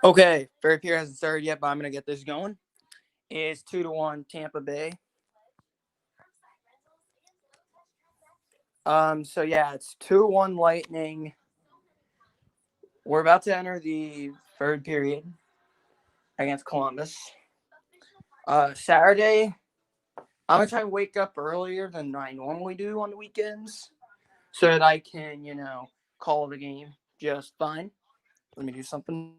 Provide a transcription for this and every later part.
Okay, third period hasn't started yet, but I'm gonna get this going. It's 2-1 Tampa Bay. So yeah, it's 2-1 Lightning. We're about to enter the third period against Columbus. Saturday, I'm gonna try to wake up earlier than I normally do on the weekends, so that I can, call the game just fine. Let me do something.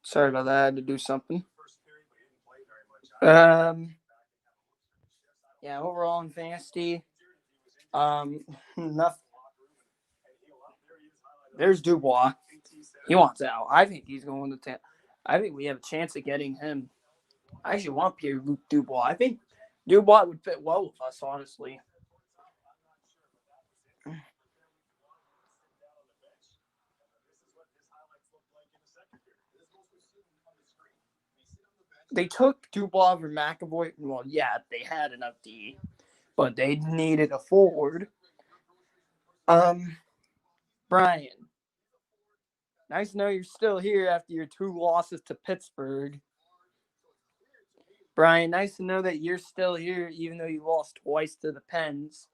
Sorry about that. I had to do something. Um, yeah, overall in fantasy, nothing. There's Dubois. He wants out. I think he's going to Tampa. I think we have a chance of getting him. I actually want Pierre-Luc Dubois. I think Dubois would fit well with us, honestly. They took Dubois over McAvoy. Well, yeah, they had enough D, but they needed a forward. Um, Brian, nice to know you're still here after your two losses to Pittsburgh. Brian, nice to know that you're still here even though you lost twice to the Pens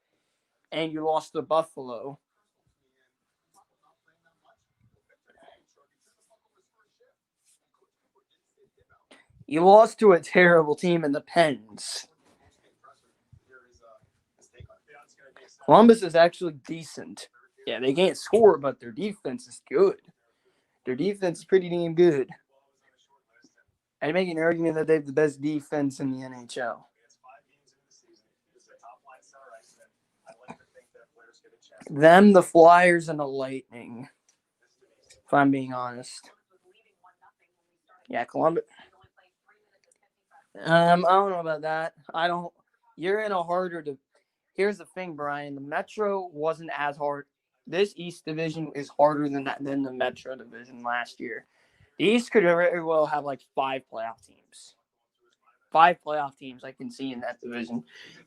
and you lost to Buffalo. You lost to a terrible team in the Pens. Columbus is actually decent. Yeah, they can't score, but their defense is good. Their defense is pretty damn good. I'd make an argument that they have the best defense in the NHL. Them, the Flyers, and the Lightning. If I'm being honest. Yeah, Columbus. I don't know about that. I don't. You're in a harder to. Here's the thing, Brian. The Metro wasn't as hard. This East Division is harder than the Metro Division last year. The East could very well have like 5 playoff teams. 5 playoff teams I can see in that division.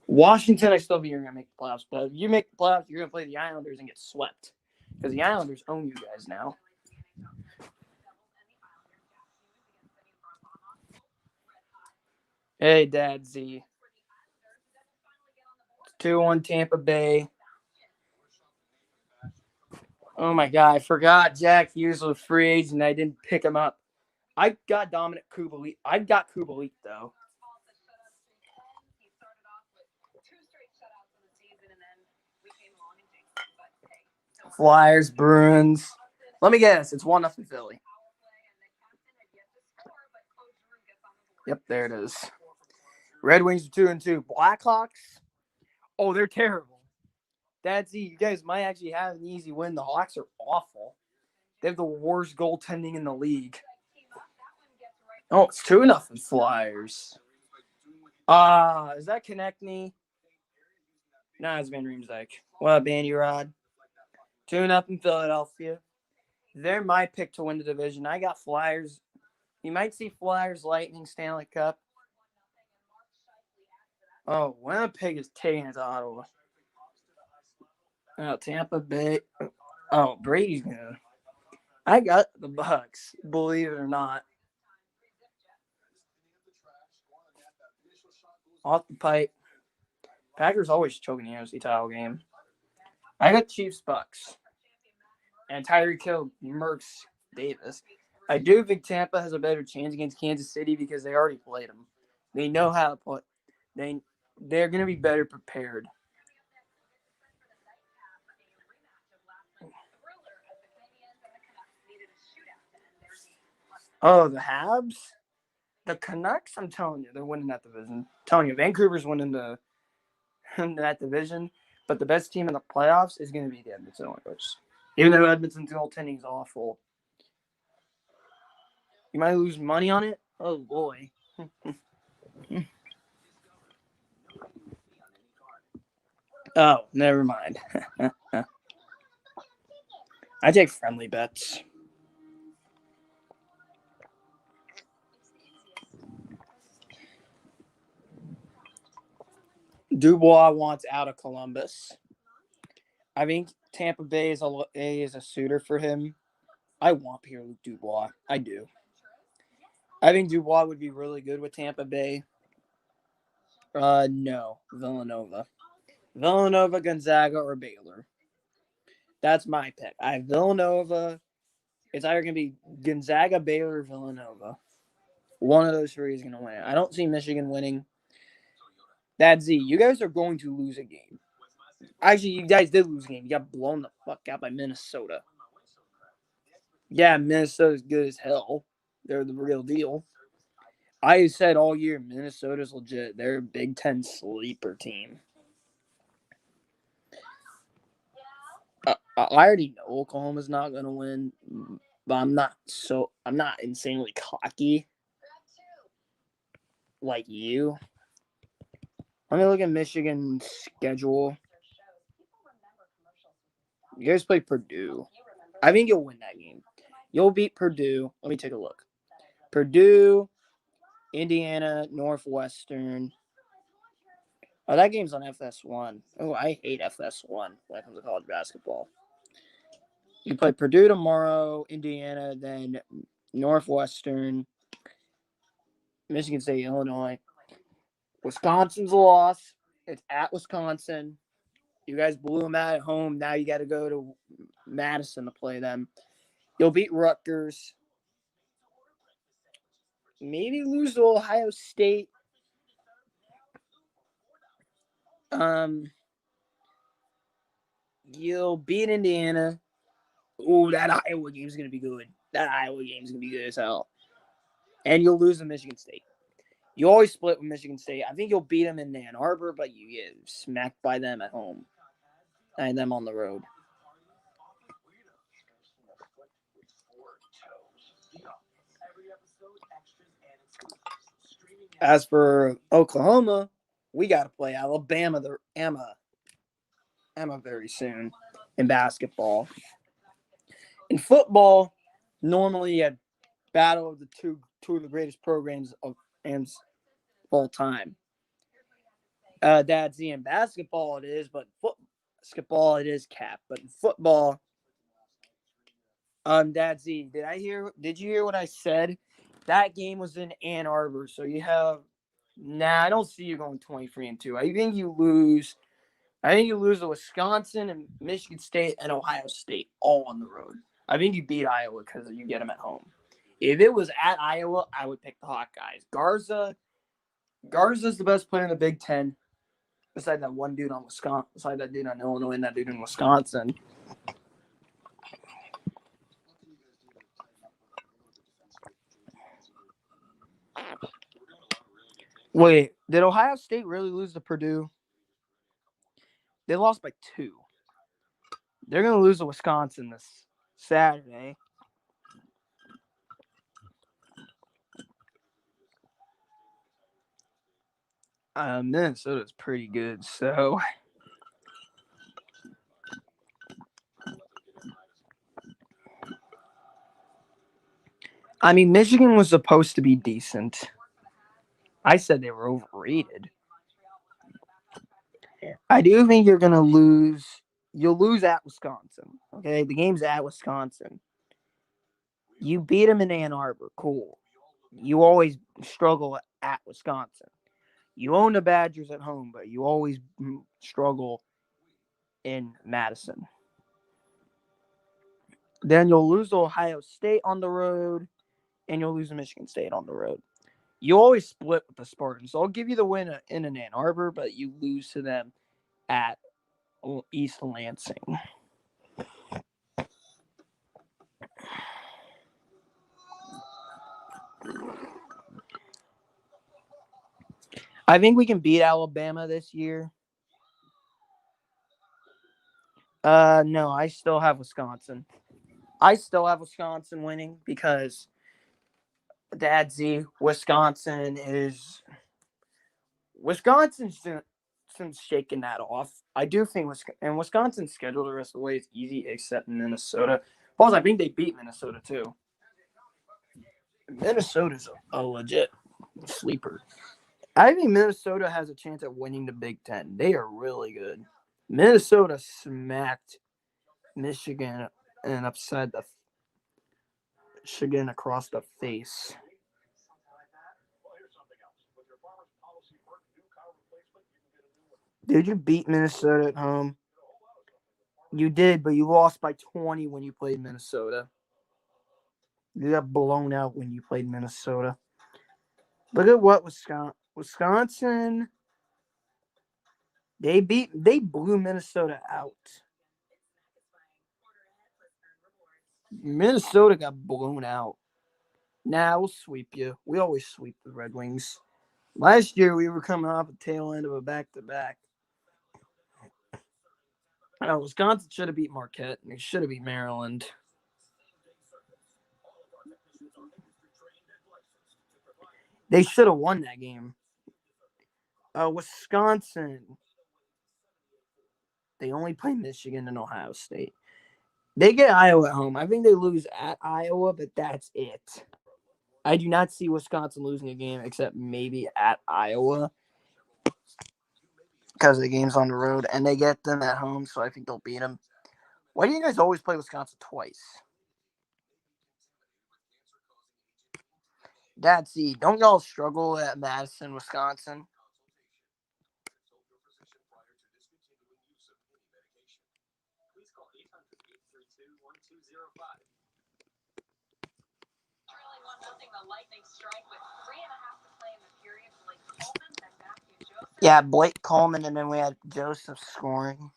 Washington, I still think you're gonna make the playoffs, but if you make the playoffs, you're gonna play the Islanders and get swept because the Islanders own you guys now. Hey, Dad Z. 2-1 Tampa Bay. Oh my God, I forgot Jack Hughes was a free agent. I didn't pick him up. I got Dominic Kubalik. I got Kubalik though. Flyers, Bruins. Let me guess. It's 1-0 Philly. Yep, there it is. Red Wings are 2-2. Blackhawks. Oh, they're terrible. That's you guys might actually have an easy win. The Hawks are awful. They have the worst goaltending in the league. Oh, it's 2-0 Flyers. Is that Konechny? No, it's Van Riemsdyk. What up, Andy Rod? 2-0 Philadelphia. They're my pick to win the division. I got Flyers. You might see Flyers, Lightning, Stanley Cup. Oh, Winnipeg is taking it to Ottawa. Oh, Tampa Bay. Oh, Brady's gonna. I got the Bucks, believe it or not. Off the pipe. Packers always choking the NFC title game. I got Chiefs Bucks. And Tyreek Hill murks Davis. I do think Tampa has a better chance against Kansas City because they already played them. They know how to play. They're going to be better prepared. Oh, the Habs? The Canucks? I'm telling you, they're winning that division. I'm telling you, Vancouver's winning that division. But the best team in the playoffs is going to be the Edmonton Oilers. Even though Edmonton's goaltending is awful. You might lose money on it? Oh, boy. Oh, never mind. I take friendly bets. Dubois wants out of Columbus. I think Tampa Bay is a suitor for him. I want Pierre-Luc Dubois. I do. I think Dubois would be really good with Tampa Bay. No. Villanova. Villanova, Gonzaga, or Baylor. That's my pick. I have Villanova. It's either going to be Gonzaga, Baylor, or Villanova. One of those three is going to win. I don't see Michigan winning. That's Z. You guys are going to lose a game. Actually, you guys did lose a game. You got blown the fuck out by Minnesota. Yeah, Minnesota's good as hell. They're the real deal. I said all year Minnesota's legit. They're a Big Ten sleeper team. I already know Oklahoma's not gonna win, but I'm not insanely cocky like you. Let me look at Michigan's schedule. You guys play Purdue. I think you'll win that game. You'll beat Purdue. Let me take a look. Purdue, Indiana, Northwestern. Oh, that game's on FS1. Oh, I hate FS1 when it comes to college basketball. You play Purdue tomorrow, Indiana, then Northwestern, Michigan State, Illinois. Wisconsin's a loss. It's at Wisconsin. You guys blew them out at home. Now you got to go to Madison to play them. You'll beat Rutgers. Maybe lose to Ohio State. You'll beat Indiana. Ooh, that Iowa game's going to be good. That Iowa game's going to be good as hell. And you'll lose to Michigan State. You always split with Michigan State. I think you'll beat them in Ann Arbor, but you get smacked by them at home. And them on the road. As for Oklahoma, we got to play Alabama very soon in basketball. In football, normally a battle of the two of the greatest programs of all time. That's in basketball it is, but basketball it is Cap. But in football, Dad Z, did you hear what I said? That game was in Ann Arbor, so you have. Nah, I don't see you going 23-2. I think you lose. I think you lose to Wisconsin and Michigan State and Ohio State all on the road. I think you beat Iowa because you get them at home. If it was at Iowa, I would pick the Hawkeyes. Garza's the best player in the Big Ten. Beside that one dude on Wisconsin, beside that dude on Illinois and that dude in Wisconsin. Wait, did Ohio State really lose to Purdue? They lost by 2. They're going to lose to Wisconsin this Saturday. Minnesota's pretty good, so I mean, Michigan was supposed to be decent. I said they were overrated. I do think you're going to lose. You'll lose at Wisconsin. Okay, the game's at Wisconsin. You beat them in Ann Arbor, cool. You always struggle at Wisconsin. You own the Badgers at home, but you always struggle in Madison. Then you'll lose to Ohio State on the road, and you'll lose to Michigan State on the road. You always split with the Spartans. So I'll give you the win in Ann Arbor, but you lose to them at East Lansing. I think we can beat Alabama this year. No, I still have Wisconsin. I still have Wisconsin winning because Dad Z, Wisconsin's since shaking that off. I do think Wisconsin's schedule the rest of the way is easy except Minnesota. Plus, I think they beat Minnesota too. Minnesota's a legit sleeper. I think Minnesota has a chance at winning the Big Ten. They are really good. Minnesota smacked Michigan and upside the Michigan across the face. Did you beat Minnesota at home? You did, but you lost by 20 when you played Minnesota. You got blown out when you played Minnesota. Look at what Wisconsin. They blew Minnesota out. Minnesota got blown out. Now we'll sweep you. We always sweep the Red Wings. Last year we were coming off the tail end of a back-to-back. Wisconsin should have beat Marquette, and they should have beat Maryland. They should have won that game. Wisconsin. They only play Michigan and Ohio State. They get Iowa at home. I think they lose at Iowa, but that's it. I do not see Wisconsin losing a game except maybe at Iowa because the game's on the road, and they get them at home, so I think they'll beat them. Why do you guys always play Wisconsin twice? Dad, see, don't y'all struggle at Madison, Wisconsin? Yeah, Blake Coleman, and then we had Joseph scoring.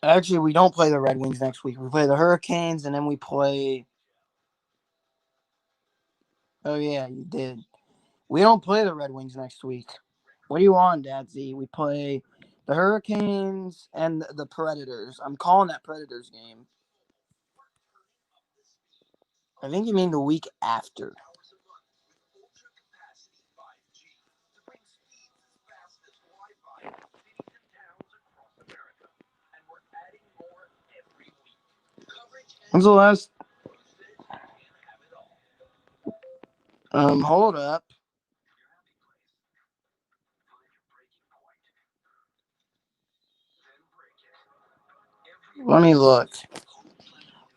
Actually, we don't play the Red Wings next week. We play the Hurricanes, and then we play. Oh yeah, you did. We don't play the Red Wings next week. What do you want, Dad Z? We play the Hurricanes and the Predators. I'm calling that Predators game. I think you mean the week after. When's the last? Hold up. Let me look.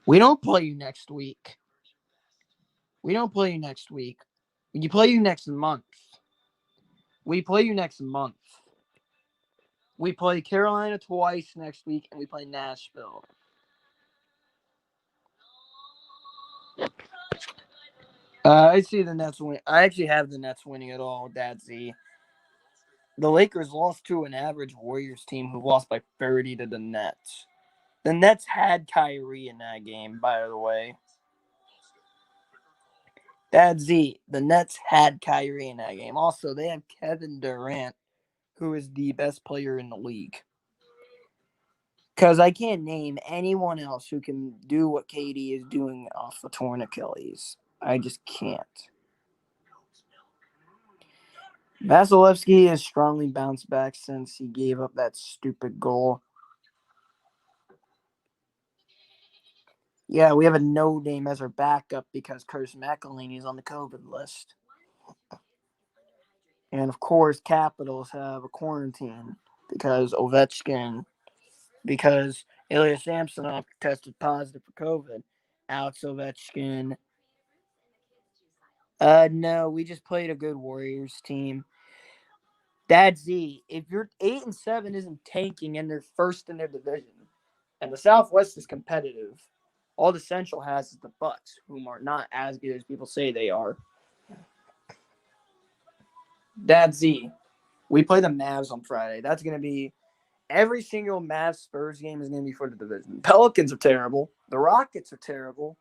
We don't play you next week. We don't play you next week. We play you next month. We play you next month. We play Carolina twice next week, and we play Nashville. I see the Nets win. I actually have the Nets winning it all, Dad Z. The Lakers lost to an average Warriors team who lost by 30 to the Nets. The Nets had Kyrie in that game, by the way. That's Z. The Nets had Kyrie in that game. Also, they have Kevin Durant, who is the best player in the league. Because I can't name anyone else who can do what KD is doing off the torn Achilles. I just can't. Vasilevsky has strongly bounced back since he gave up that stupid goal. Yeah, we have a no name as our backup because Curtis McElhaney is on the COVID list. And of course, Capitals have a quarantine because Ilya Samsonov tested positive for COVID. Alex Ovechkin. No, we just played a good Warriors team. That's Z. If you're 8-7 isn't tanking and they're first in their division, and the Southwest is competitive, all the Central has is the Bucks, whom are not as good as people say they are. That's Z. We play the Mavs on Friday. That's going to be every single Mavs Spurs game is going to be for the division. Pelicans are terrible. The Rockets are terrible.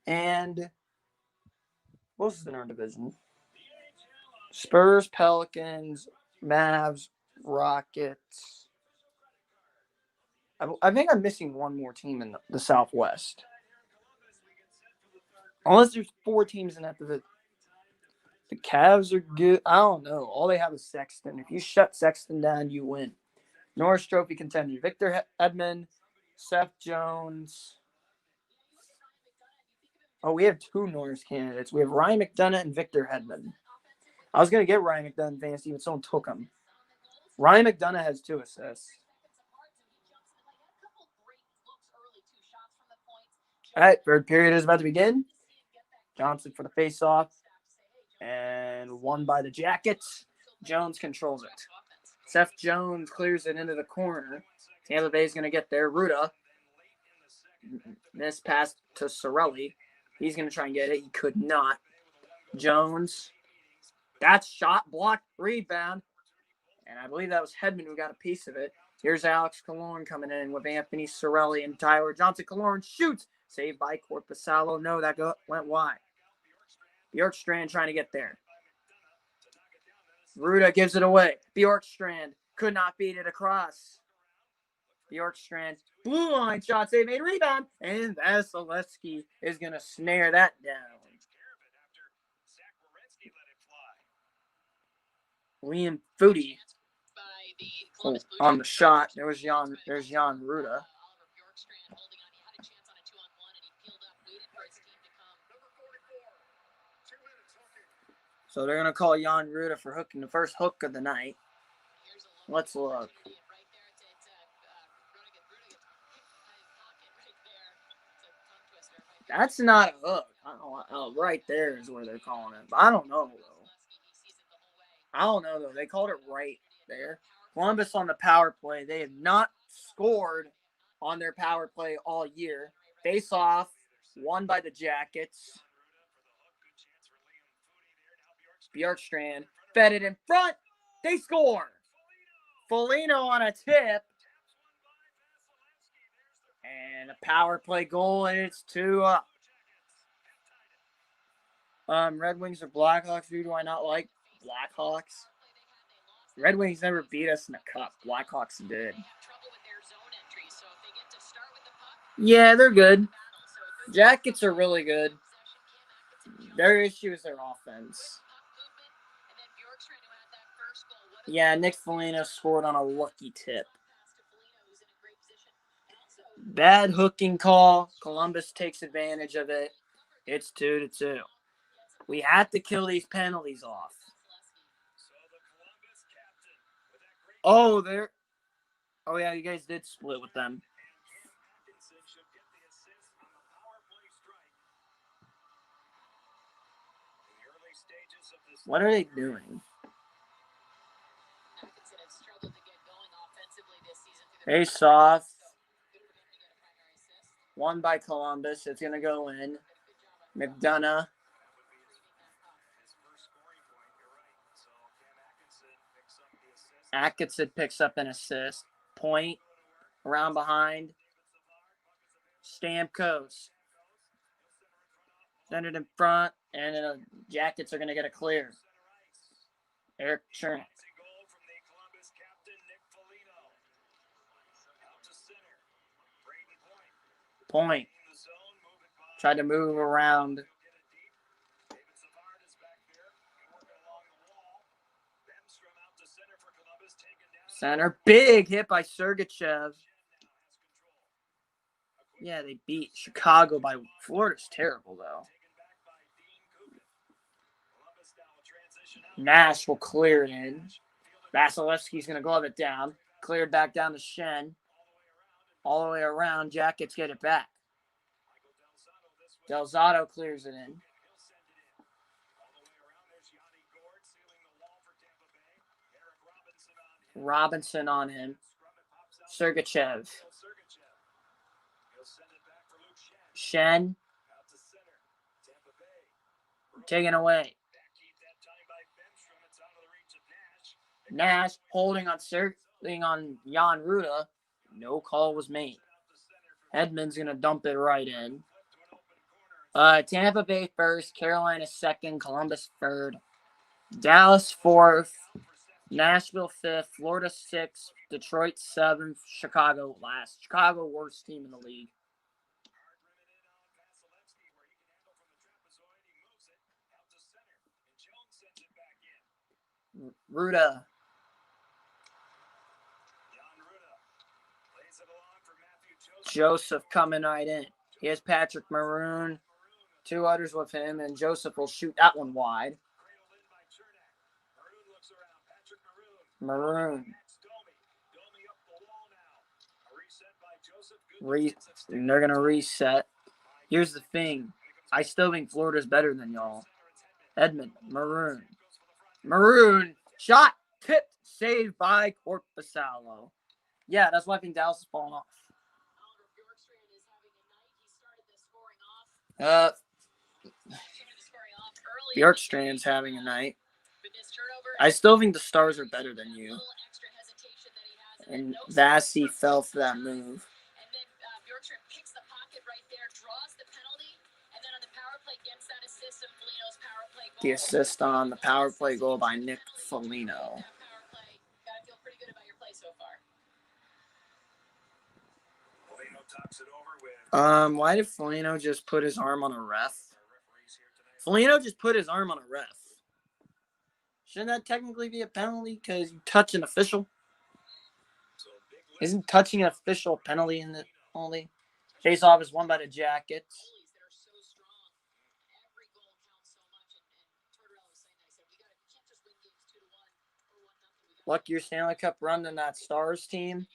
And what else is in our division? Spurs, Pelicans, Mavs, Rockets. I think I'm missing one more team in the Southwest. Unless there's 4 teams in that division. The Cavs are good. I don't know. All they have is Sexton. If you shut Sexton down, you win. Norris Trophy contender. Victor Hedman, Seth Jones. Oh, we have 2 Norris candidates. We have Ryan McDonough and Victor Hedman. I was going to get Ryan McDonough in fantasy, but someone took him. Ryan McDonough has 2 assists. All right, third period is about to begin. Johnson for the face-off. And won by the Jackets. Jones controls it. Seth Jones clears it into the corner. Tampa Bay's going to get there. Ruda. Miss pass to Sorelli. He's going to try and get it. He could not. Jones. That's shot, blocked, rebound. And I believe that was Hedman who got a piece of it. Here's Alex Killorn coming in with Anthony Sorelli and Tyler Johnson. Killorn shoots. Saved by Corpusalo. No, that went wide. Bjorkstrand trying to get there. Ruda gives it away. Bjorkstrand could not beat it across. Bjorkstrand, blue line shot, save, made rebound, and Vasilevsky is going to snare that down. Liam Foudy on the shot. There's Jan Ruda. So they're going to call Jan Ruda for hooking the first hook of the night. Let's look. That's not a hook. Right there is where they're calling it. But I don't know, though. They called it right there. Columbus on the power play. They have not scored on their power play all year. Face off. Won by the Jackets. Bjorkstrand fed it in front. They score. Foligno on a tip. And a power play goal, and it's 2-up. Red Wings or Blackhawks? Who do I not like? Blackhawks. Red Wings never beat us in the cup. Blackhawks did. Yeah, they're good. Jackets are really good. Their issue is their offense. Yeah, Nick Foligno scored on a lucky tip. Bad hooking call. Columbus takes advantage of it. It's 2-2. We have to kill these penalties off. Oh, yeah, you guys did split with them. What are they doing? Face off. Won by Columbus. It's going to go in. McDonough. Atkinson picks up an assist. Point. Around behind. Stamkos. Centered in front, and the Jackets are going to get a clear. Eric Chernak. Point. Tried to move around. Center. Big hit by Sergachev. Yeah, they beat Chicago by... Florida's terrible, though. Nash will clear it in. Vasilevsky's going to glove it down. Cleared back down to Shen. All the way around. Jackets get it back. Del Zotto clears it in. Robinson on him. Sergachev. Shen. Taken away. Nash holding on Jan Ruda. No call was made. Hedman's going to dump it right in. Tampa Bay first, Carolina second, Columbus third, Dallas fourth, Nashville fifth, Florida sixth, Detroit seventh, Chicago last. Chicago worst team in the league. Ruda. Joseph coming right in. Here's Patrick Maroon. Two others with him, and Joseph will shoot that one wide. Maroon. And they're going to reset. Here's the thing. I still think Florida's better than y'all. Edmund. Maroon. Maroon. Shot. Tipped. Saved by Korpisalo. Yeah, that's why I think Dallas is falling off. Bjorkstrand's having a night. I still think the Stars are better than you. And Vasi fell for that move. The assist on the power play goal by Nick Foligno. Why did Foligno just put his arm on a ref? Foligno just put his arm on a ref. Shouldn't that technically be a penalty because you touch an official? Isn't touching an official a penalty in the penalty? Face-off is won by the Jackets. Luckier Stanley Cup run than that Stars team.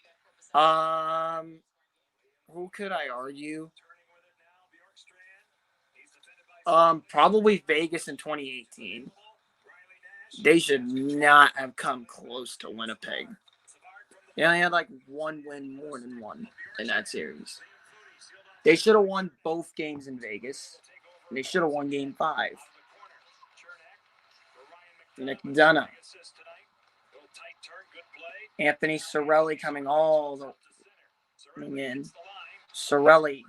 Who could I argue? Probably Vegas in 2018. They should not have come close to Winnipeg. They only had like one win more than one in that series. They should have won both games in Vegas. And they should have won game 5. Nick Dunna. Anthony Cirelli coming all the way in. Cirelli.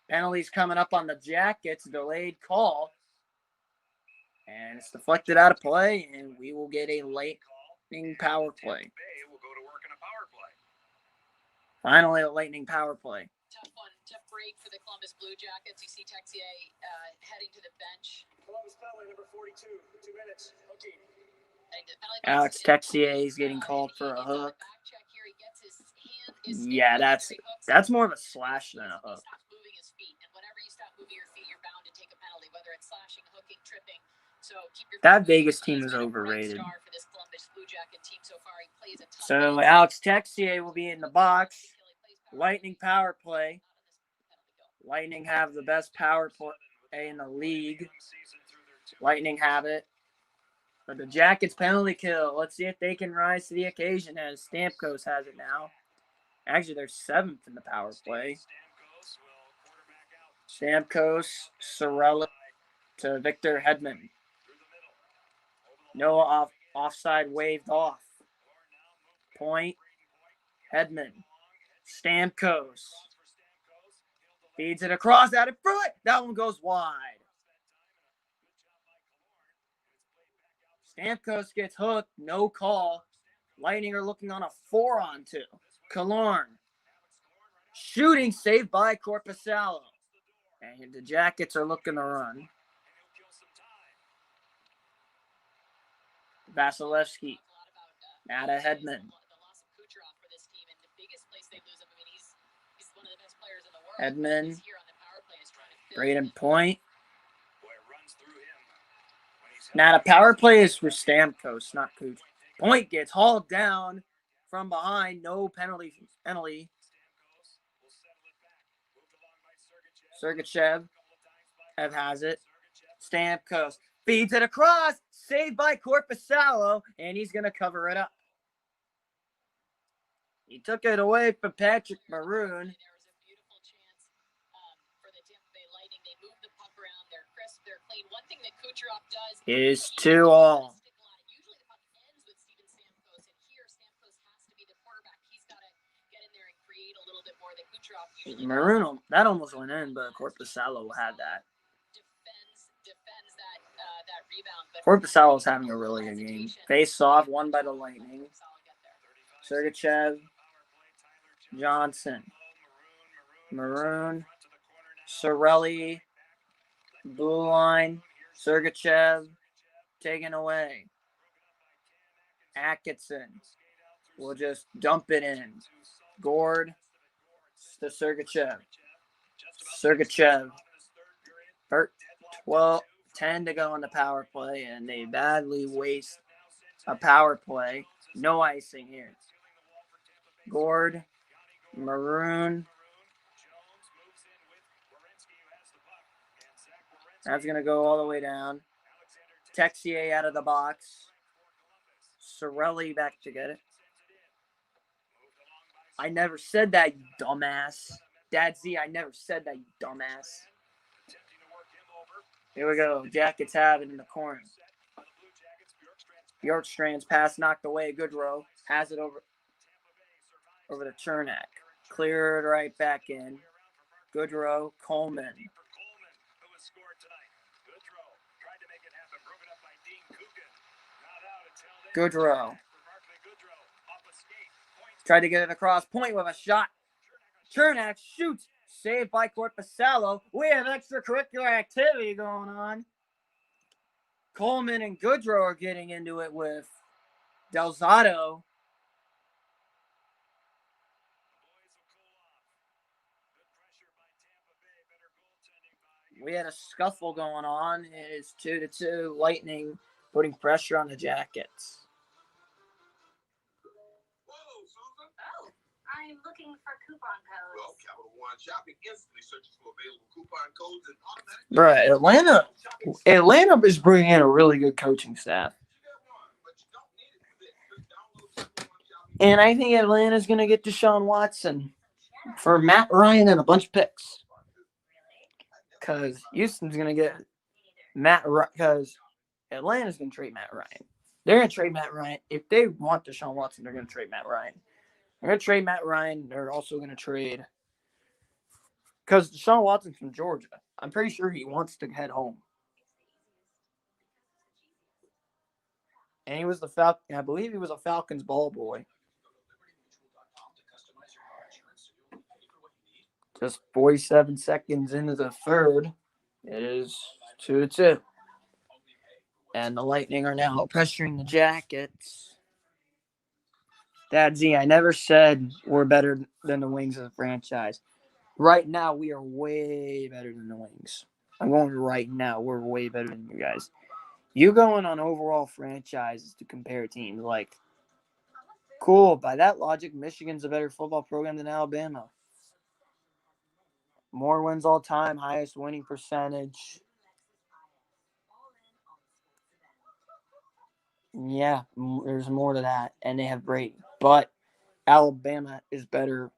Penalties coming up on the Jackets. Delayed call. And it's deflected out of play, and we will get a Lightning power play. Finally, a Lightning power play. Tough one, tough break for the Columbus Blue Jackets. You see Texier heading to the bench. Columbus penalty number 42, 2 minutes. Okay. Alex Texier is getting called for a hook. Yeah, that's more of a slash than a hook. That Vegas team is overrated. So Alex Texier will be in the box. Lightning power play. Lightning have the best power play in the league. Lightning have it. But the Jackets penalty kill. Let's see if they can rise to the occasion as Stamkos has it now. Actually, they're 7th in the power play. Stamkos, Cirelli to Victor Hedman. No offside waved off. Point. Hedman. Stamkos feeds it across out in front. That one goes wide. Stamkos gets hooked. No call. Lightning are looking on a 4-on-2. Killorn. Shooting saved by Korpisalo. And the Jackets are looking to run. Vasilevsky. Nada Hedman. Hedman. Braden Point. Now the power play is for Stamkos, not Kuch. Point gets hauled down from behind. No penalty. Sergachev has it. Stamkos feeds it across. Saved by Korpisalo. And he's going to cover it up. He took it away from Patrick Maroon. Is 2-all. Maroon, that almost went in, but Korpisalo had that. Korpisalo's having a really good game. Face off, won by the Lightning. Sergachev, Johnson, Maroon, Cirelli, blue line, Sergachev, taken away. Atkinson will just dump it in. Gord to Sergachev. Sergachev. 10 to go on the power play, and they badly waste a power play. No icing here. Gord, Maroon. That's going to go all the way down. Texier out of the box. Cirelli back to get it. I never said that, you dumbass. Dad Z, I never said that, you dumbass. Here we go. Jackets have it in the corner. Bjorkstrand's pass knocked away. Goodrow has it over to Chernak. Cleared right back in. Goodrow, Coleman. Goodrow. Tried to get it across. Point with a shot. Chernak shoots. Saved by Korpisalo. We have extracurricular activity going on. Coleman and Goodrow are getting into it with Delzato. We had a scuffle going on. It's 2-2. Lightning putting pressure on the Jackets. I'm looking for coupon codes. Well, Capital One Shopping instantly searches for available coupon codes and automatically. Bruh, Atlanta is bringing in a really good coaching staff. And I think Atlanta's going to get Deshaun Watson for Matt Ryan and a bunch of picks. Because Houston's going to get because Atlanta's going to trade Matt Ryan. They're going to trade Matt Ryan. If they want Deshaun Watson, they're going to trade Matt Ryan. They're going to trade Matt Ryan. They're also going to trade because Deshaun Watson's from Georgia. I'm pretty sure he wants to head home. And he was I believe he was a Falcons ball boy. Just 47 seconds into the third. It is 2-2. And the Lightning are now pressuring the Jackets. Dad Z, I never said we're better than the Wings as a franchise. Right now, we are way better than the Wings. I'm going right now. We're way better than you guys. You going on overall franchises to compare teams. Like, cool. By that logic, Michigan's a better football program than Alabama. More wins all time, highest winning percentage. Yeah, there's more to that. And they have Brady. But Alabama is better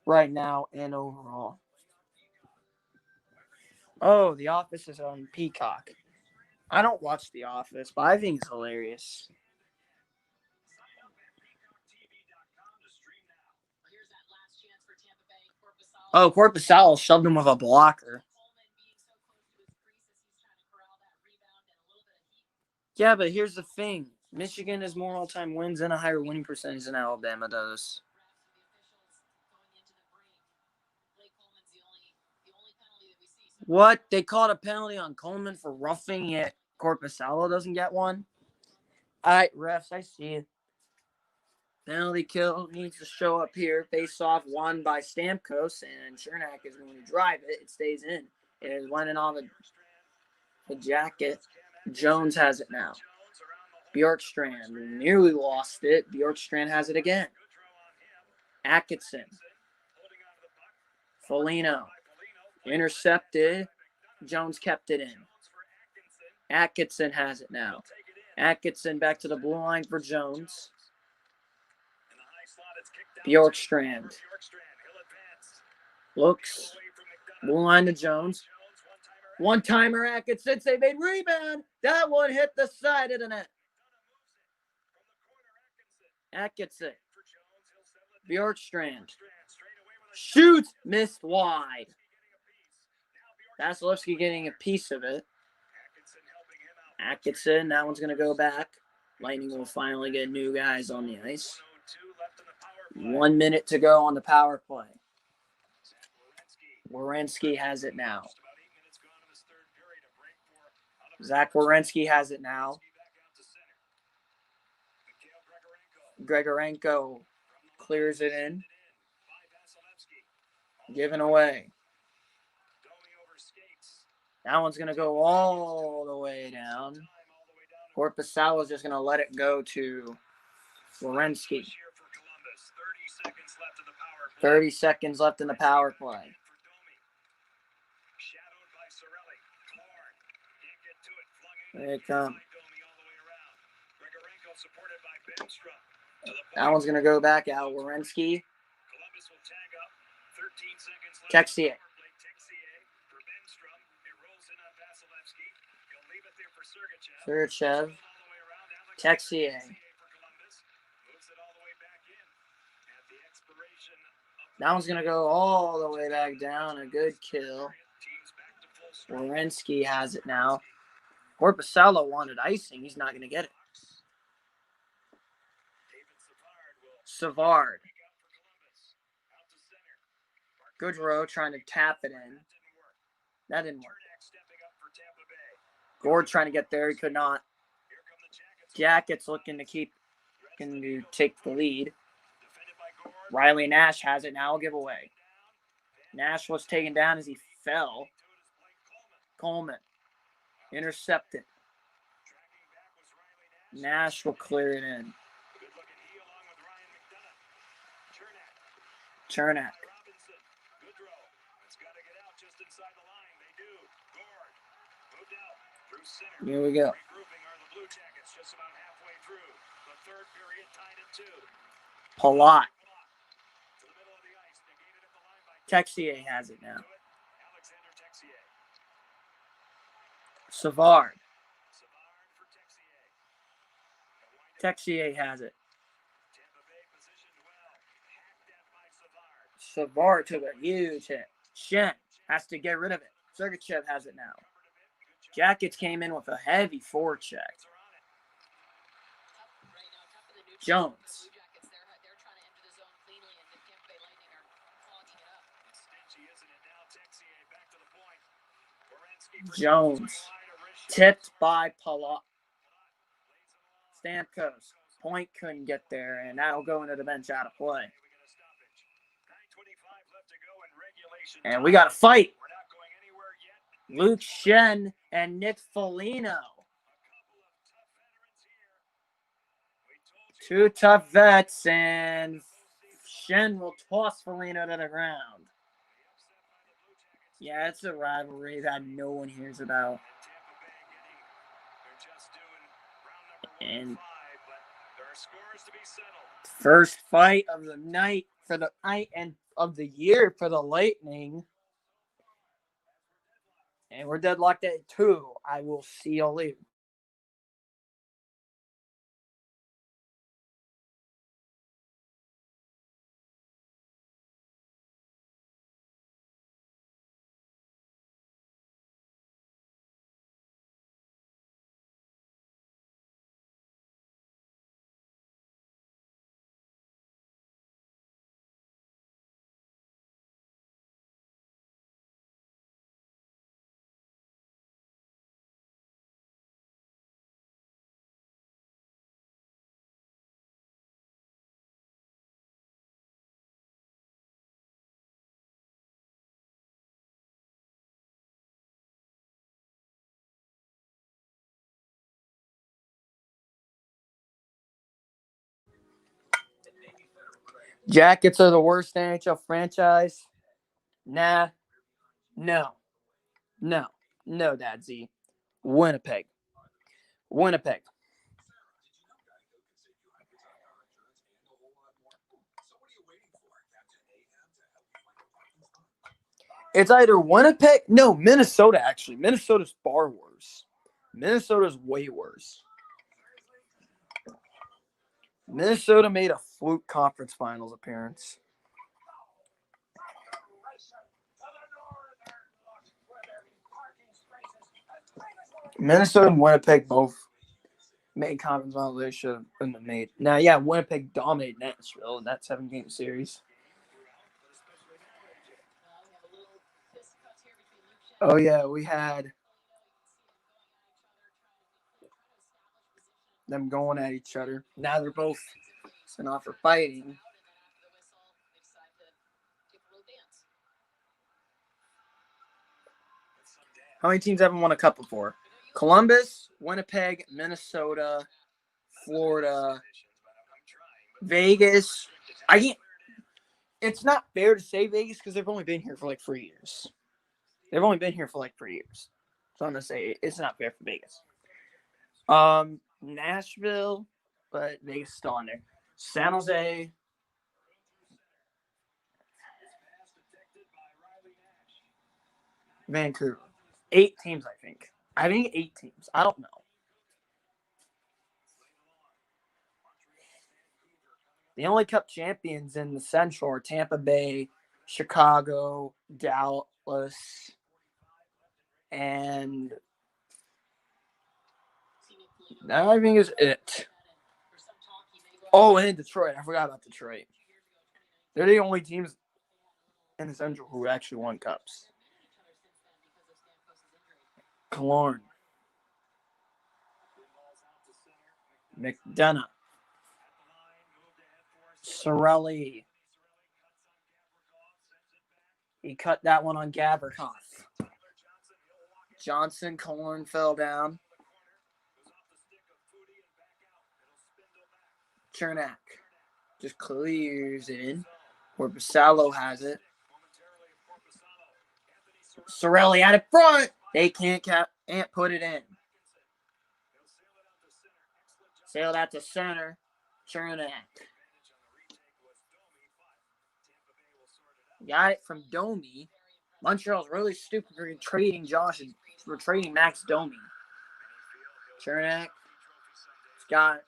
right now and overall. Oh, The Office is on Peacock. I don't watch The Office, but I think it's hilarious. Oh, Corpusalo shoved him with a blocker. Yeah, but here's the thing. Michigan has more all-time wins and a higher winning percentage than Alabama does. What? They called a penalty on Coleman for roughing it. Corpusalo doesn't get one? All right, refs, I see it. Penalty kill needs to show up here. Face off won by Stamkos, and Chernak is going to drive it. It stays in. It is landing on the jacket. Jones has it now. Bjorkstrand nearly lost it. Bjorkstrand has it again. Atkinson. Foligno. Intercepted. Jones kept it in. Atkinson has it now. Atkinson back to the blue line for Jones. Bjorkstrand. Looks. Blue line to Jones. One-timer Atkinson. They made rebound. That one hit the side of the net. Atkinson. Bjorkstrand. Shoots. Missed wide. Vasilevsky getting a piece of it. Atkinson. That one's going to go back. Lightning will finally get new guys on the ice. 1 minute to go on the power play. Werenski has it now. Zach Werenski has it now. Grigorenko clears it in. Given away. That one's going to go all the way down. Corpusalo is just going to let it go to Werenski. 30 seconds left in the power play. There it comes. That one's going to go back out. Werenski. Texier. Sergachev. Texier. That one's going to go all the way back down. A good kill. Werenski has it now. Corpusalo wanted icing. He's not going to get it. Savard. Goodrow trying to tap it in. That didn't work. Gord trying to get there. He could not. Jackets looking to take the lead. Riley Nash has it now. Giveaway. Nash was taken down as he fell. Coleman. Intercepted. Nash will clear it in. Chernak. Here we go. Palat. Texier has it now. Savard. Texier has it. Savard took a huge hit. Shen has to get rid of it. Sergachev has it now. Jackets came in with a heavy forecheck. Jones. Jones. Tipped by Palat. Stamkos. Point couldn't get there, and that'll go into the bench out of play. And we got a fight. Luke Shen and Nick Foligno. Two tough vets, and Shen will toss Foligno to the ground. Yeah, it's a rivalry that no one hears about. And first fight of the night and of the year for the Lightning. And we're deadlocked at 2. I will see you later. Jackets are the worst NHL franchise. Nah, no, no, no, Dad Z. Winnipeg. Winnipeg. It's either Winnipeg. No, Minnesota, actually. Minnesota's far worse. Minnesota's way worse. Minnesota made a fluke conference finals appearance. Minnesota and Winnipeg both made conference finals they should have made. Now, yeah, Winnipeg dominated Nashville in that 7-game series. Oh, yeah, we had them going at each other. Now they're both sent off for fighting. How many teams haven't won a cup before? Columbus, Winnipeg, Minnesota, Florida, Vegas. I can't. It's not fair to say Vegas because they've only been here for like 3 years. They've only been here for like 3 years. So I'm gonna say it's not fair for Vegas. Nashville, but Vegas is still on there. San Jose. Vancouver. 8 teams, I think. I think 8 teams. I don't know. The only cup champions in the Central are Tampa Bay, Chicago, Dallas, and that I think is it. Oh, and Detroit. I forgot about Detroit. They're the only teams in the Central who actually won cups. Killorn. McDonough. Sorelli. He cut that one on Gavrikov. Johnson, Killorn fell down. Chernak just clears it in where Basallo has it. Sorelli out in front. They can't put it in. Sailed out to center. Chernak. Got it from Domi. Montreal's really stupid for trading Max Domi. Chernak. Got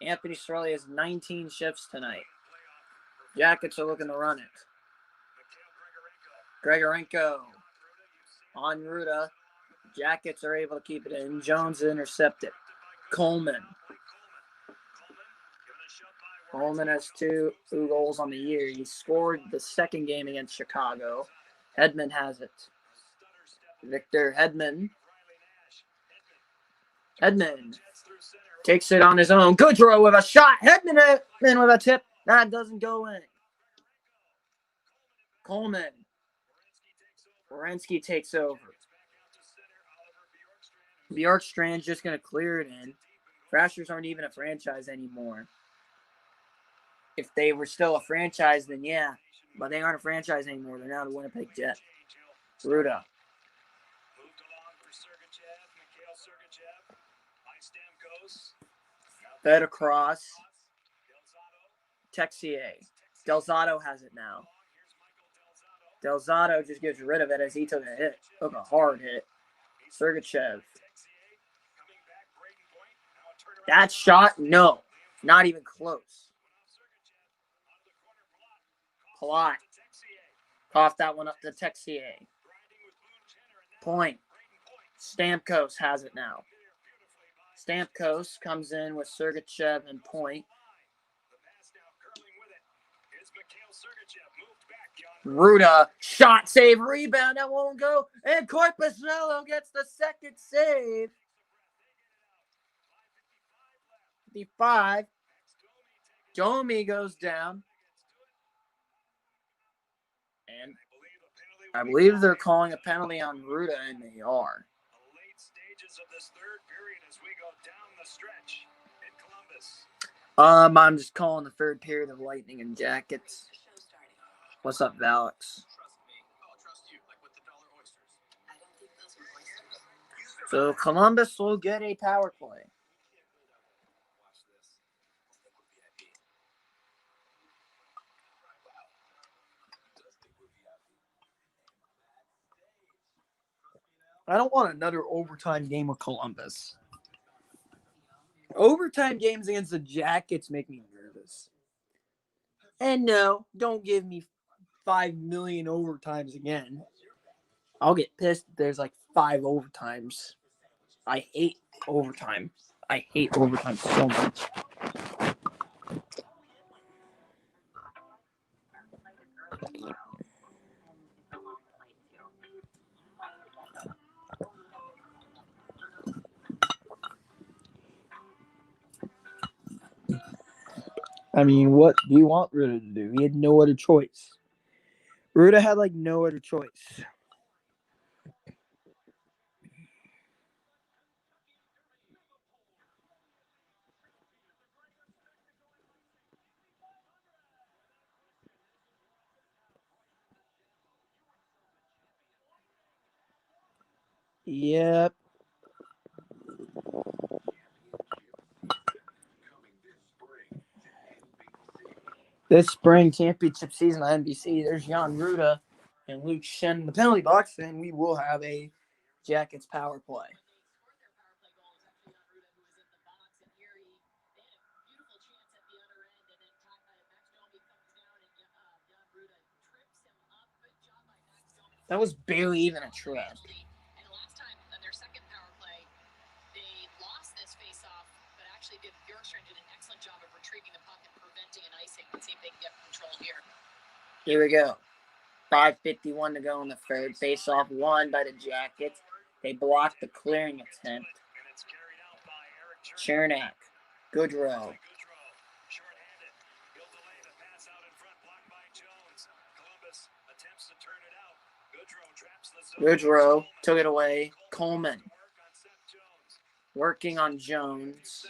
Anthony Sorelli has 19 shifts tonight. Jackets are looking to run it. Grigorenko on Ruda. Jackets are able to keep it in. Jones intercepted. Coleman has 2 goals on the year. He scored the second game against Chicago. Hedman has it. Victor Hedman. Hedman takes it on his own. Goodrow with a shot. Hedman with a tip. That doesn't go in. Coleman. Werenski takes over. Bjorkstrand's just going to clear it in. Thrashers aren't even a franchise anymore. If they were still a franchise, then yeah. But they aren't a franchise anymore. They're now the Winnipeg Jets. Ruda. Fed across. Texier. Delzato has it now. Delzato just gets rid of it as he took a hit. Took a hard hit. Sergachev. That shot? No. Not even close. Palat. Coughed that one up to Texier. Point. Stamkos has it now. Stamkos comes in with Sergachev and Point. Ruda, shot, save, rebound, that won't go. And Corpusalo gets the second save. 55. Domi goes down. And I believe they're calling a penalty on Ruda, and they are. I'm just calling the third period of Lightning and Jackets. What's up, Alex? So Columbus will get a power play. I don't want another overtime game with Columbus. Overtime games against the Jackets make me nervous. And no, don't give me 5 million overtimes again. I'll get pissed if there's like 5 overtimes. I hate overtime. I hate overtime so much. I mean, what do you want Ruda to do? He had no other choice. Ruda had like no other choice. Yep. This spring championship season on NBC, there's Jan Ruda and Luke Shen in the penalty box, and we will have a Jackets power play. That was barely even a trip. And last time on their second power play, they lost this face-off, but actually Bjorkstrand did an excellent job of retrieving the puck and preventing an icing. Let's see if they can get control here. Here we go. 5:51 to go in the third. Face-off won by the Jackets. They blocked the clearing attempt. Chernak. Goodrow. Goodrow took it away. Coleman working on Jones.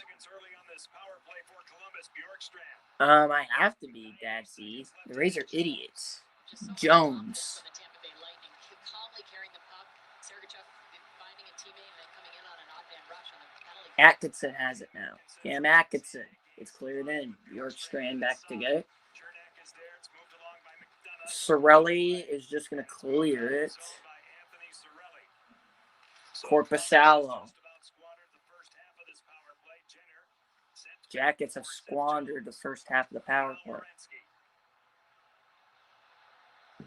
I have to be Dadsy. The Rays are idiots. Jones. Atkinson has it now. Cam Atkinson. It's cleared in. Bjorkstrand back to get it. Sorelli is just going to clear it. Corpusalo. Jackets have squandered the first half of the power play.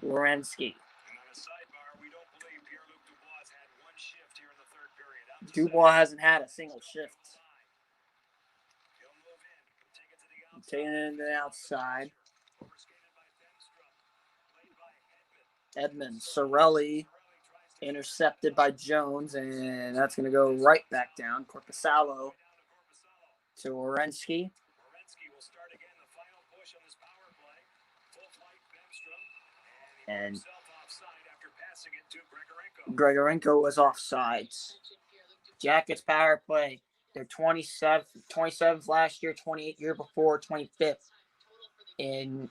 Werenski. Dubois hasn't had a single shift. Taking it into the outside. Edmund. Sorelli intercepted by Jones, and that's going to go right back down. Corpusalo to Werenski. And Grigorenko was offsides. Jackets power play. They're 27th last year, 28th year before, 25th in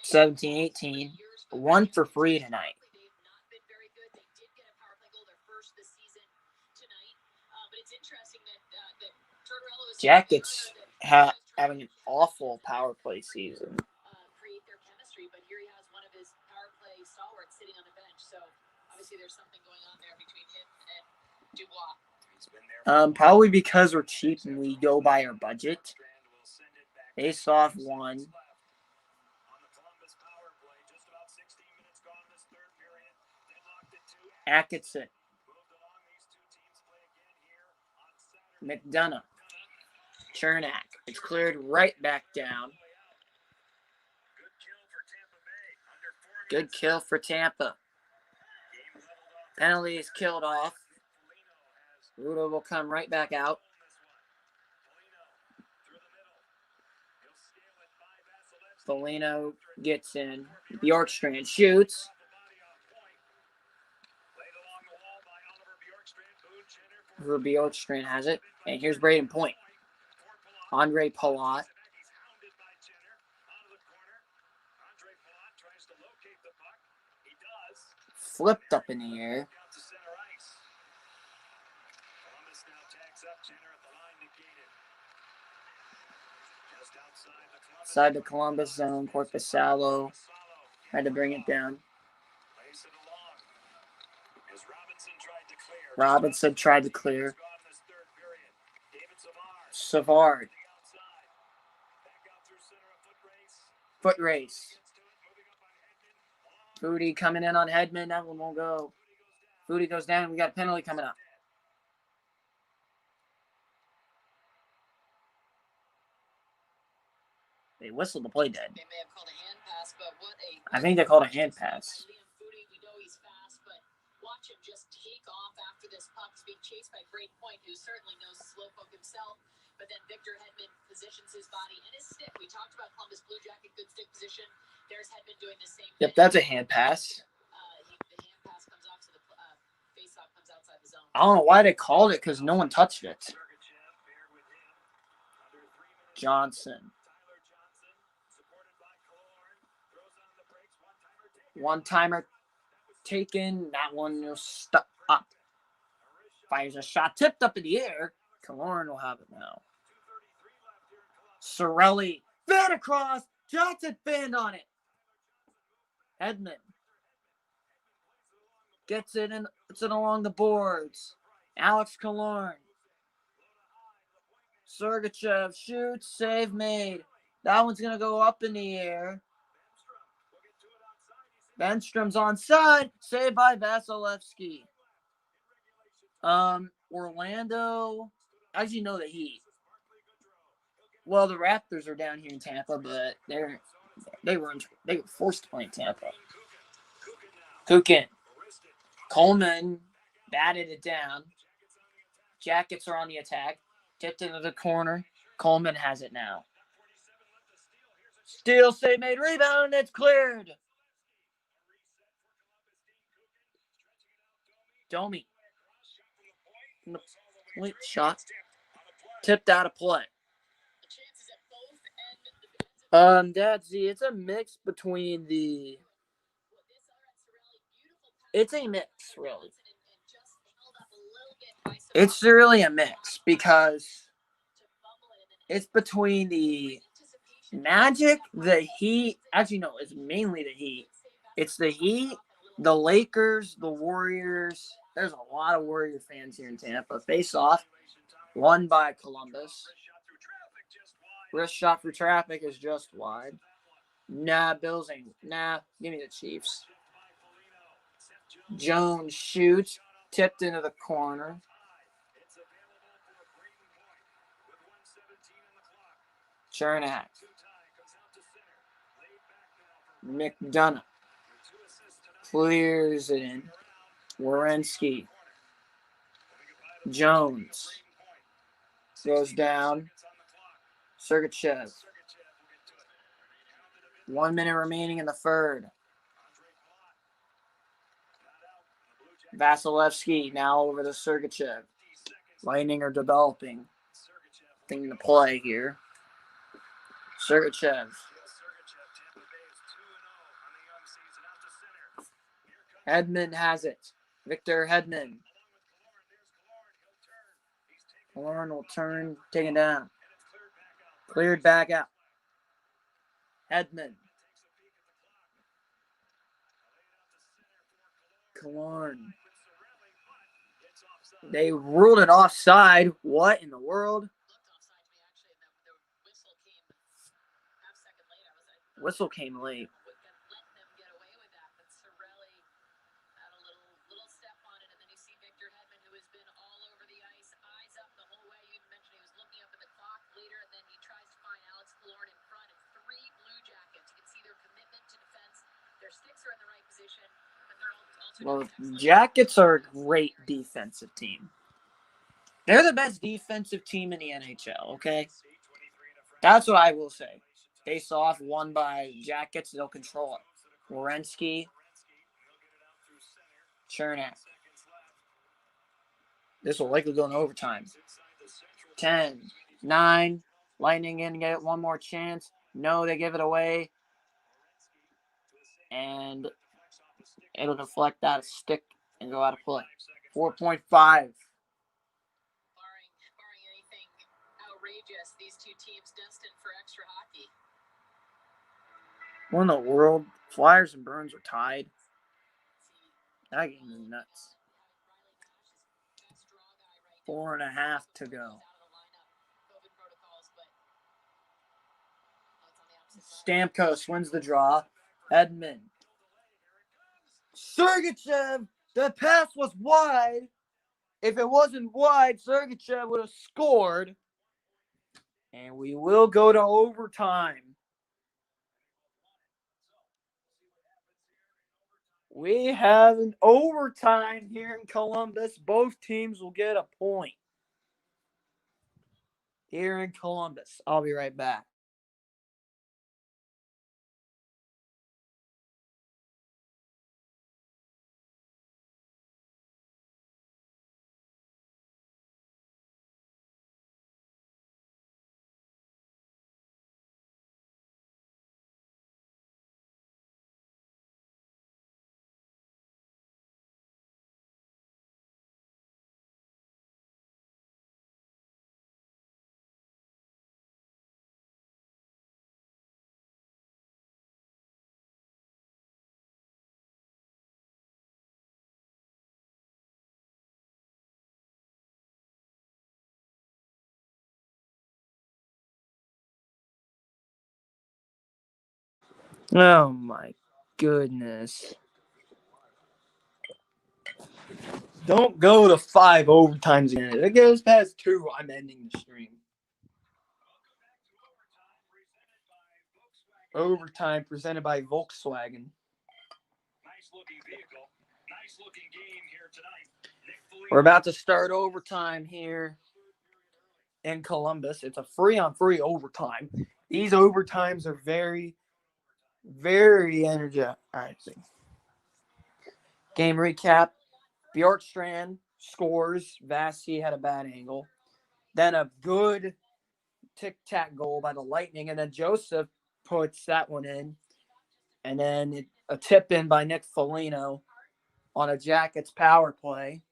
17-18. 1 for free tonight. Jackets having an awful power play season. But here he has one of his power play stalwarts sitting on the bench, so obviously there's something going on there between him and Dubois. Probably because we're cheap and we go by our budget. Face off one. Atkinson. McDonough. Chernak. It's cleared right back down. Good kill for Tampa. Penalty is killed off. Ruda will come right back out. Foligno gets in. Bjorkstrand shoots. Bjorkstrand has it. And here's Braden Point. Andre Palat flipped up in the air. Inside the Columbus zone, Corpusalo had to bring it down. Robinson tried to clear. Savard. Foot race. Foodie coming in on Hedman. That one won't go. Foodie goes down. We got a penalty coming up. They whistled the play dead. They may have called a hand pass, but what a... I think they called a hand pass. Foodie, we know he's fast, but watch him just take off after this puck. He's being chased by Great Point, who certainly knows Slowpoke himself. But then Victor Hedman positions his body and his stick. We talked about Columbus Blue Jacket, good stick position. There's Hedman doing the same thing. Yep, that's a hand pass. The hand pass comes off, so the face-off comes outside the zone. I don't know why they called it because no one touched it. Johnson. One-timer taken. That one was stuck up. Fires a shot. Tipped up in the air. Killorn will have it now. Sorelli. Fan across. Johnson fanned on it. Hedman. Gets it in. It's it along the boards. Alex Killorn. Sergachev shoots. Save made. That one's going to go up in the air. Benstrom's onside. Saved by Vasilevsky. Orlando. Actually, no, the Heat. Well, the Raptors are down here in Tampa, but they were forced to play in Tampa. Kukin. Coleman batted it down. Jackets are on the attack. Tipped into the corner. Coleman has it now. Steal, save made, rebound. It's cleared. Domi. Point shot. Tipped out of play. It's a mix between the... It's a mix, really. It's really a mix because it's between the Magic, the Heat. Actually, no, it's mainly the Heat. It's the Heat, the Lakers, the Warriors. There's a lot of Warrior fans here in Tampa. Face off, won by Columbus. Wrist shot for traffic is just wide. Nah, Bills ain't. Nah, give me the Chiefs. Jones shoots, tipped into the corner. Chernak. McDonough clears it in. Werenski. Jones goes down. Sergachev. 1 minute remaining in the third. Vasilevsky now over to Sergachev. Lightning are developing. Thing to play here. Sergachev. Hedman has it. Victor Hedman. Killorn will turn, take it down. Cleared back out. Hedman. Killorn. They ruled it offside. What in the world? Whistle came late. Well, Jackets are a great defensive team. They're the best defensive team in the NHL, okay? That's what I will say. Face off, won by Jackets. They'll control it. Werenski. Chernak. This will likely go in overtime. 10, 9. Lightning in to get one more chance. No, they give it away. And It'll deflect out a stick and go out of play. 4.5. Barring anything outrageous, these two teams destined for extra hockey. What in the world? Flyers and Bruins are tied. That game is nuts. 4.5 to go. Stamkos wins the draw. Edmund. Sergachev. The pass was wide. If it wasn't wide, Sergachev would have scored. And we will go to overtime. We have an overtime here in Columbus. Both teams will get a point. Here in Columbus. I'll be right back. Oh my goodness. Don't go to 5 overtimes again. If it goes past 2, I'm ending the stream. Overtime presented by Volkswagen. Nice looking vehicle. Nice looking game here tonight. We're about to start overtime here in Columbus. It's a free-on-free overtime. These overtimes are very, very energizing. Game recap. Bjorkstrand scores. Vasi had a bad angle. Then a good tic-tac goal by the Lightning. And then Joseph puts that one in. And then a tip in by Nick Foligno on a Jackets power play.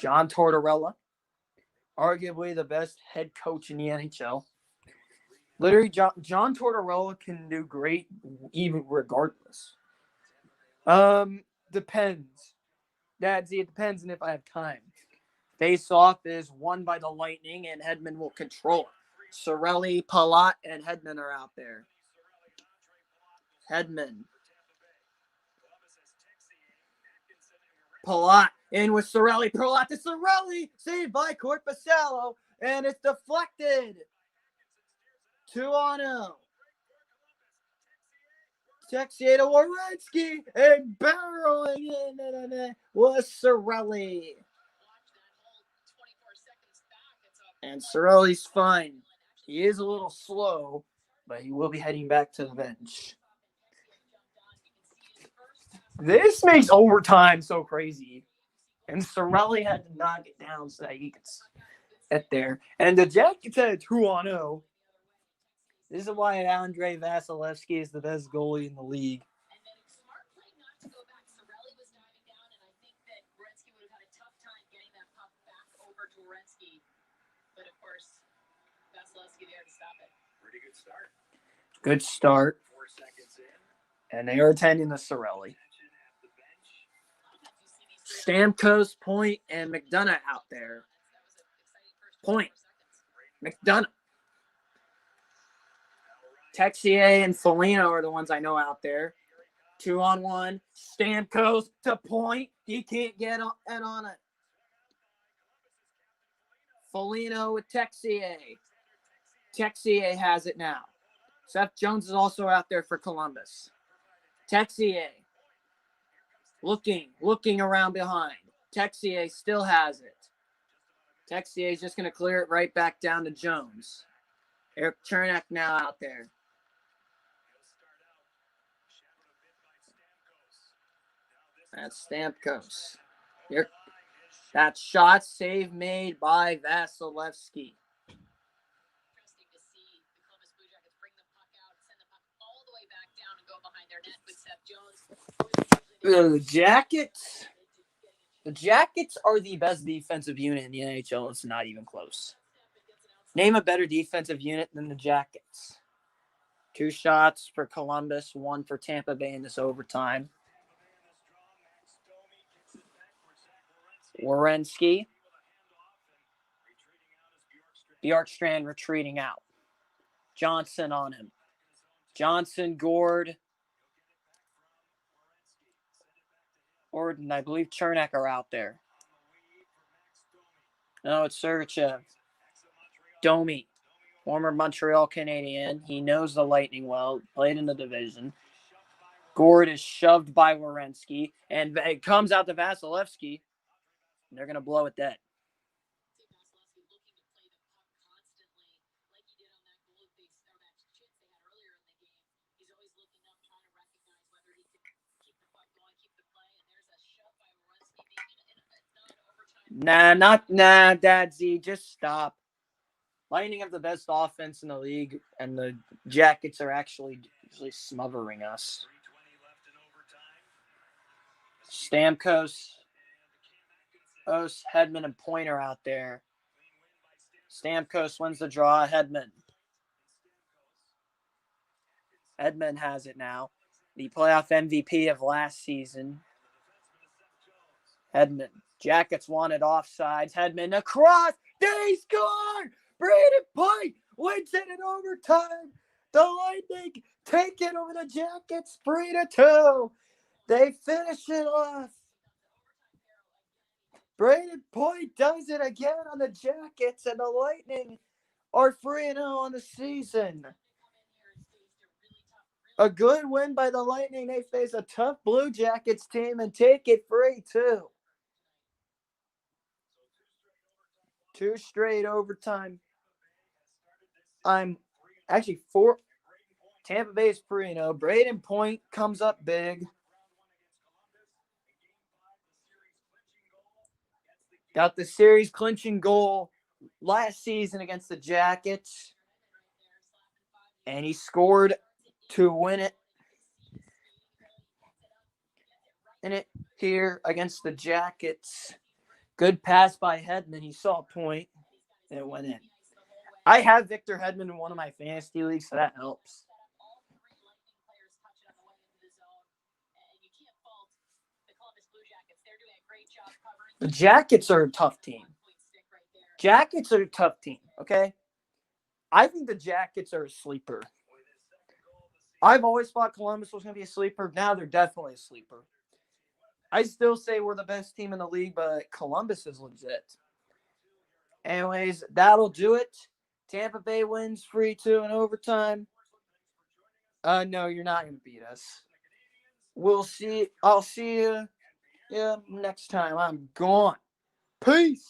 John Tortorella, arguably the best head coach in the NHL. Literally, John Tortorella can do great even regardless. Depends. It depends on if I have time. Face-off is won by the Lightning, and Hedman will control it. Cirelli, Palat, and Hedman are out there. Hedman. Palat in with Cirelli. Palat to Cirelli. Saved by Korpisalo. And it's deflected. 2-0. Texier to Werenski. And barreling in was Cirelli. And Cirelli's fine. He is a little slow, but he will be heading back to the bench. This makes overtime so crazy. And Cirelli had to knock it down so that he could get there. And the Jackets had a 2-0. This is why Andrei Vasilevsky is the best goalie in the league. And then it's smart play not to go back. Cirelli was diving down, and I think that Werenski would have had a tough time getting that puck back over to Werenski. But, of course, Vasilevsky there to stop it. Pretty good start. Good start. 4 seconds in. And they are attending the Cirelli. Stamkos, Point, and McDonough out there. Point. McDonough. Texier and Foligno are the ones I know out there. 2-on-1. Stamkos to Point. He can't get on it. Foligno with Texier. Texier has it now. Seth Jones is also out there for Columbus. Texier. Looking around behind. Texier still has it. Texier is just going to clear it right back down to Jones. Eric Chernak now out there. That's Stamkos. Here, that shot save made by Vasilevsky. their net with Seth Jones. The Jackets. The Jackets are the best defensive unit in the NHL. It's not even close. Name a better defensive unit than the Jackets. 2 shots for Columbus, 1 for Tampa Bay in this overtime. Werenski. Bjorkstrand retreating out. Johnson on him. Johnson, Gord, Gordon, I believe Chernak are out there. No, it's Sergachev. Domi, former Montreal Canadian. He knows the Lightning well, played in the division. Gord is shoved by Werenski, and it comes out to Vasilevsky, and they're going to blow it dead. Nah, Dad Z, just stop. Lightning have the best offense in the league, and the Jackets are actually smothering us. Stamkos, Os, Hedman, and Pointer out there. Stamkos wins the draw. Hedman has it now. The playoff MVP of last season. Hedman. Jackets wanted offsides. Hedman across. They score! Brandon Point wins it in overtime. The Lightning take it over the Jackets 3-2. They finish it off. Brandon Point does it again on the Jackets, and the Lightning are 3-0 on the season. A good win by the Lightning. They face a tough Blue Jackets team and take it 3-2. 2 straight overtime. I'm actually 4. Tampa Bay is 3-0. Braden Point comes up big. Got the series clinching goal last season against the Jackets. And he scored to win it. In it here against the Jackets. Good pass by Hedman. He saw a point. And it went in. I have Victor Hedman in one of my fantasy leagues, so that helps. The Jackets are a tough team. Okay? I think the Jackets are a sleeper. I've always thought Columbus was going to be a sleeper. Now they're definitely a sleeper. I still say we're the best team in the league, but Columbus is legit. Anyways, that'll do it. Tampa Bay wins 3-2 in overtime. No, you're not going to beat us. We'll see. I'll see you next time. I'm gone. Peace.